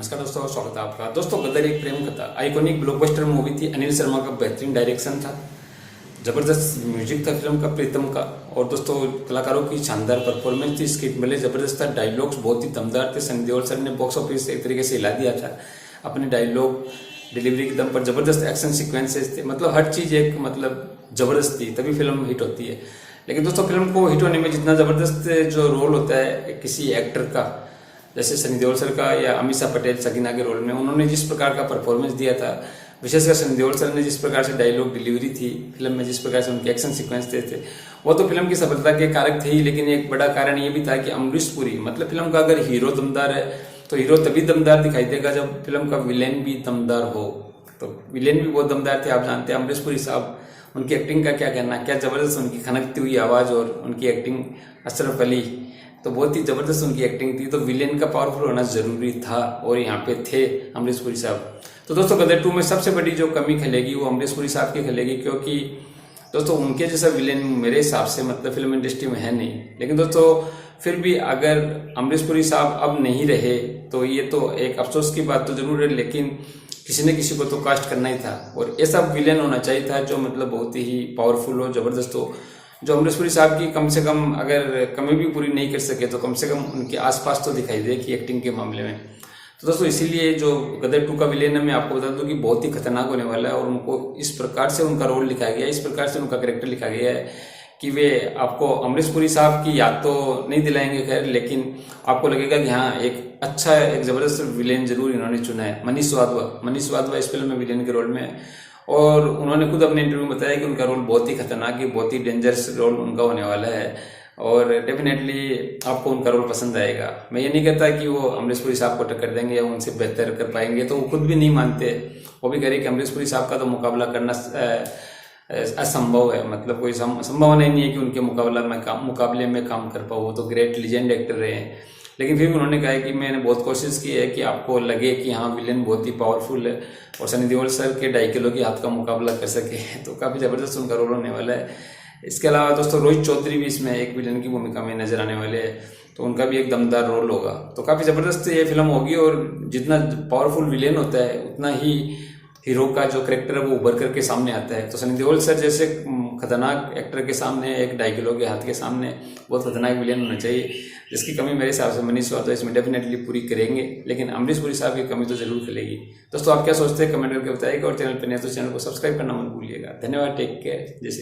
नमस्कार दोस्तों, स्वागत है आपका। दोस्तों, गदर एक प्रेम कथा आइकॉनिक ब्लॉकबस्टर मूवी थी। अनिल शर्मा का बेहतरीन डायरेक्शन था, जबरदस्त म्यूजिक था फिल्म का प्रीतम का, और दोस्तों कलाकारों की शानदार परफॉर्मेंस थी। स्क्रिप्ट मिले जबरदस्त था, डायलॉग्स बहुत ही दमदार थे। सनी देओल सर ने बॉक्स ऑफिस एक तरीके से हिला दिया था अपने डायलॉग डिलीवरी के दम पर। जबरदस्त एक्शन सीक्वेंसेस थे, मतलब हर चीज एक जबरदस्त थी, तभी फिल्म हिट होती है। लेकिन दोस्तों, फिल्म को हिट होने में जितना जबरदस्त जो रोल होता है किसी एक्टर का, जैसे सनी देओल सर का या अमीषा पटेल सगीना के रोल में, उन्होंने जिस प्रकार का परफॉर्मेंस दिया था, विशेषकर सनी देओल सर ने जिस प्रकार से डायलॉग डिलीवरी थी फिल्म में, जिस प्रकार से उनके एक्शन सीक्वेंस थे, वो तो फिल्म की सफलता के कारक थे ही। लेकिन एक बड़ा कारण ये भी था कि अमरीश पुरी, मतलब फिल्म का अगर हीरो दमदार है तो हीरो तभी दमदार दिखाई देगा जब फिल्म का विलेन भी दमदार हो। तो विलेन भी बहुत दमदार थे। आप जानते हैं अमरीश पुरी साहब, उनकी एक्टिंग का क्या कहना, क्या जबरदस्त उनकी खनकती हुई आवाज और उनकी एक्टिंग। अशरफ अली तो बहुत ही जबरदस्त उनकी एक्टिंग थी। तो विलेन का पावरफुल होना जरूरी था, और यहाँ पे थे अमरीश पुरी साहब। तो दोस्तों, गदर 2 में सबसे बड़ी जो कमी खलेगी वो अमरीश पुरी साहब की खलेगी, क्योंकि दोस्तों उनके जैसा विलेन मेरे हिसाब से फिल्म इंडस्ट्री में है नहीं। लेकिन दोस्तों फिर भी अगर अमरीश पुरी साहब अब नहीं रहे तो ये तो एक अफसोस की बात तो जरूर है, लेकिन किसी न किसी को तो कास्ट करना ही था, और ऐसा विलेन होना चाहिए था जो बहुत ही पावरफुल हो, जबरदस्त हो। जो अमरीश पुरी साहब की कम से कम अगर कमी भी पूरी नहीं कर सके तो कम से कम उनके आसपास तो दिखाई दे कि एक्टिंग के मामले में। तो दोस्तों इसीलिए जो गदर 2 का विलेन है, मैं आपको बता दूं कि बहुत ही खतरनाक होने वाला है, और उनको इस प्रकार से उनका रोल लिखाया गया है, इस प्रकार से उनका कैरेक्टर लिखा गया है कि वे आपको अमरीश पुरी साहब की याद तो नहीं दिलाएंगे खैर, लेकिन आपको लगेगा कि हाँ एक अच्छा एक जबरदस्त विलेन जरूर इन्होंने चुना है। मनीष वाधवा इस फिल्म में विलेन के रोल में है, और उन्होंने खुद अपने इंटरव्यू में बताया कि उनका रोल बहुत ही खतरनाक है, बहुत ही डेंजरस रोल उनका होने वाला है, और डेफिनेटली आपको उनका रोल पसंद आएगा। मैं ये नहीं कहता कि वो अमरीश पुरी साहब को टक्कर देंगे या उनसे बेहतर कर पाएंगे, तो वो खुद भी नहीं मानते। वो भी कह रहे कि अमरीश पुरी साहब का तो मुकाबला करना असंभव है, मतलब कोई संभावना ही नहीं है कि उनके मुकाबले में काम कर पाओ। वो तो ग्रेट लीजेंड एक्टर रहे हैं। लेकिन फिर भी उन्होंने कहा है कि मैंने बहुत कोशिश की है कि आपको लगे कि हाँ विलेन बहुत ही पावरफुल है, और सनी देओल सर के 2.5 किलो के हाथ का मुकाबला कर सके। तो काफ़ी ज़बरदस्त उनका रोल होने वाला है। इसके अलावा दोस्तों रोहित चौधरी भी इसमें एक विलेन की भूमिका में नजर आने वाले हैं, तो उनका भी एक दमदार रोल होगा। तो काफ़ी ज़बरदस्त ये फिल्म होगी, और जितना पावरफुल विलेन होता है उतना ही हीरो का जो करेक्टर है वो उभर करके सामने आता है। तो सनी देओल सर जैसे खतरनाक एक्टर के सामने, एक 2.5 किलो के हाथ के सामने बहुत खतरनाक विलेन होना चाहिए, जिसकी कमी मेरे हिसाब से मनीष वाधवा इसमें डेफिनेटली पूरी करेंगे। लेकिन अमरीश पुरी साहब की कमी तो जरूर खलेगी। दोस्तों आप क्या सोचते हैं कमेंट करके बताइएगा, और चैनल पर नए तो चैनल को सब्सक्राइब करना मत भूलिएगा। धन्यवाद, टेक केयर, जय श्री